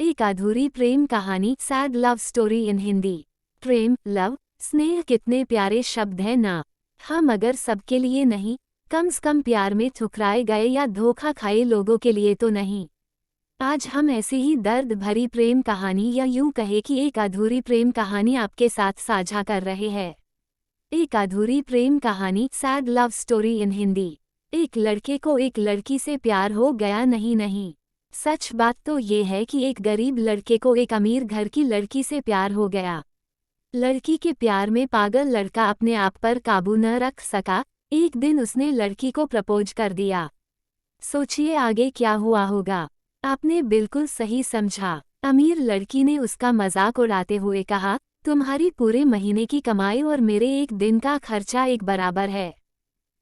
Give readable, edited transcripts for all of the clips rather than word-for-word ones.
एक अधूरी प्रेम कहानी, sad love story in Hindi. Prem, love, स्नेह कितने प्यारे शब्द हैं ना। हम अगर सबके लिए नहीं, कम से कम प्यार में ठुकराए गए या धोखा खाए लोगों के लिए तो नहीं। आज हम ऐसी ही दर्द भरी प्रेम कहानी या यूं कहे कि एक अधूरी प्रेम कहानी आपके साथ साझा कर रहे हैं। एक अधूरी प्रेम कहानी, sad love story in Hindi. एक लड़के को एक लड़की से प्यार हो गया। नहीं, सच बात तो ये है कि एक गरीब लड़के को एक अमीर घर की लड़की से प्यार हो गया। लड़की के प्यार में पागल लड़का अपने आप पर काबू न रख सका। एक दिन उसने लड़की को प्रपोज कर दिया। सोचिए आगे क्या हुआ होगा। आपने बिल्कुल सही समझा। अमीर लड़की ने उसका मजाक उड़ाते हुए कहा, तुम्हारी पूरे महीने की कमाई और मेरे एक दिन का खर्चा एक बराबर है।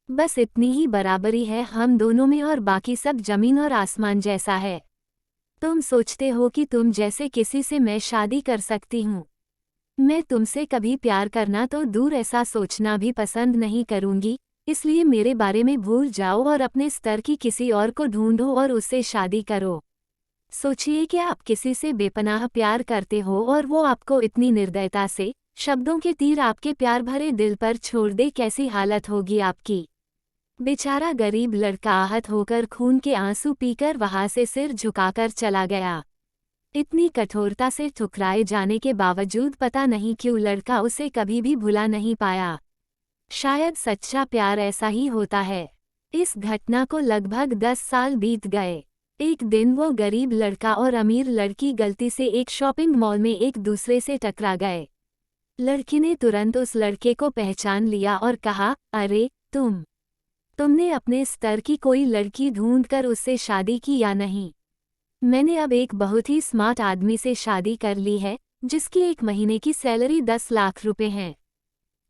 बस इतनी ही बराबरी है हम दोनों में और बाकी सब जमीन और आसमान जैसा है। तुम सोचते हो कि तुम जैसे किसी से मैं शादी कर सकती हूँ। मैं तुमसे कभी प्यार करना तो दूर, ऐसा सोचना भी पसंद नहीं करूँगी। इसलिए मेरे बारे में भूल जाओ और अपने स्तर की किसी और को ढूंढो और उससे शादी करो। सोचिए कि आप किसी से बेपनाह प्यार करते हो और वो आपको इतनी निर्दयता से शब्दों के तीर आपके प्यार भरे दिल पर छोड़ दे, कैसी हालत होगी आपकी। बेचारा गरीब लड़का आहत होकर खून के आंसू पीकर वहां से सिर झुकाकर चला गया। इतनी कठोरता से ठुकराए जाने के बावजूद पता नहीं क्यों लड़का उसे कभी भी भुला नहीं पाया। शायद सच्चा प्यार ऐसा ही होता है। इस घटना को लगभग 10 साल बीत गए। एक दिन वो गरीब लड़का और अमीर लड़की गलती से एक शॉपिंग मॉल में एक दूसरे से टकरा गए। लड़की ने तुरंत उस लड़के को पहचान लिया और कहा, अरे तुमने अपने स्तर की कोई लड़की ढूंढकर उससे शादी की या नहीं? मैंने अब एक बहुत ही स्मार्ट आदमी से शादी कर ली है, जिसकी एक महीने की सैलरी 10 लाख रुपए है।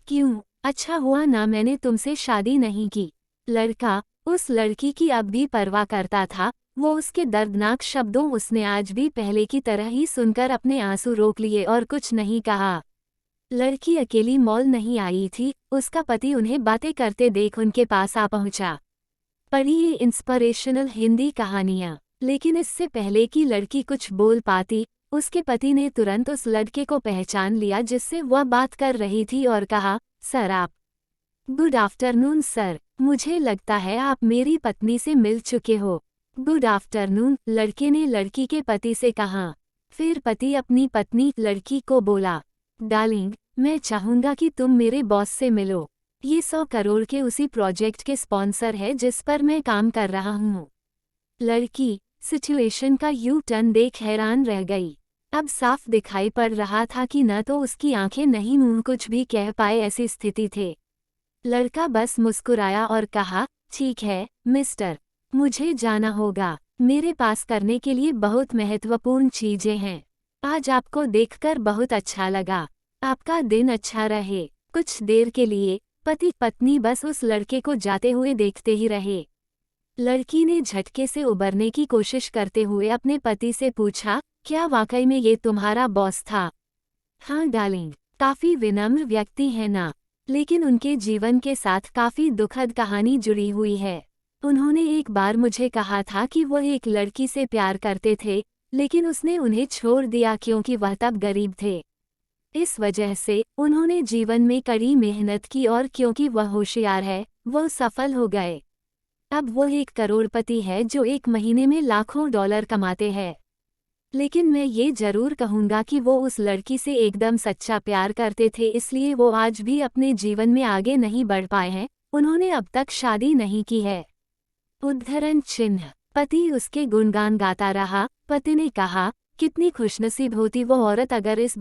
क्यों, अच्छा हुआ ना मैंने तुमसे शादी नहीं की। लड़का उस लड़की की अब भी परवाह करता था। वो उसके दर्दनाक शब्दों उसने आज भी पहले की तरह ही सुनकर अपने आंसू रोक लिए और कुछ नहीं कहा। लड़की अकेली मॉल नहीं आई थी, उसका पति उन्हें बातें करते देख उनके पास आ पहुंचा। पढ़िए इंस्पिरेशनल हिंदी कहानियां। लेकिन इससे पहले कि लड़की कुछ बोल पाती, उसके पति ने तुरंत उस लड़के को पहचान लिया जिससे वह बात कर रही थी और कहा, सर आप। गुड आफ्टरनून सर, मुझे लगता है आप मेरी पत्नी से मिल चुके हो। गुड आफ्टरनून, लड़के ने लड़की के पति से कहा। फिर पति अपनी पत्नी लड़की को बोला, डार्लिंग, मैं चाहूंगा कि तुम मेरे बॉस से मिलो। ये 100 करोड़ के उसी प्रोजेक्ट के स्पॉन्सर है जिस पर मैं काम कर रहा हूँ। लड़की सिचुएशन का यू टर्न देख हैरान रह गई। अब साफ दिखाई पड़ रहा था कि न तो उसकी आंखें नहीं मुंह कुछ भी कह पाए, ऐसी स्थिति थे। लड़का बस मुस्कुराया और कहा, ठीक है मिस्टर, मुझे जाना होगा। मेरे पास करने के लिए बहुत महत्वपूर्ण चीजें हैं। आज आपको देखकर बहुत अच्छा लगा। आपका दिन अच्छा रहे। कुछ देर के लिए पति पत्नी बस उस लड़के को जाते हुए देखते ही रहे। लड़की ने झटके से उबरने की कोशिश करते हुए अपने पति से पूछा, क्या वाकई में ये तुम्हारा बॉस था? हाँ डार्लिंग, काफी विनम्र व्यक्ति है ना, लेकिन उनके जीवन के साथ काफी दुखद कहानी जुड़ी हुई है। उन्होंने एक बार मुझे कहा था कि वो एक लड़की से प्यार करते थे, लेकिन उसने उन्हें छोड़ दिया क्योंकि वह तब गरीब थे। इस वजह से उन्होंने जीवन में कड़ी मेहनत की और क्योंकि वह होशियार है, वो सफल हो गए। अब वो एक करोड़पति है जो एक महीने में लाखों डॉलर कमाते हैं। लेकिन मैं ये जरूर कहूँगा कि वो उस लड़की से एकदम सच्चा प्यार करते थे, इसलिए वो आज भी अपने जीवन में आगे नहीं बढ़ पाए हैं। उन्होंने अब तक शादी नहीं की है। उद्धरण चिन्ह। पति उसके गुणगान गाता रहा। पति ने कहा, कितनी खुशनसीब होती वो औरत अगर इस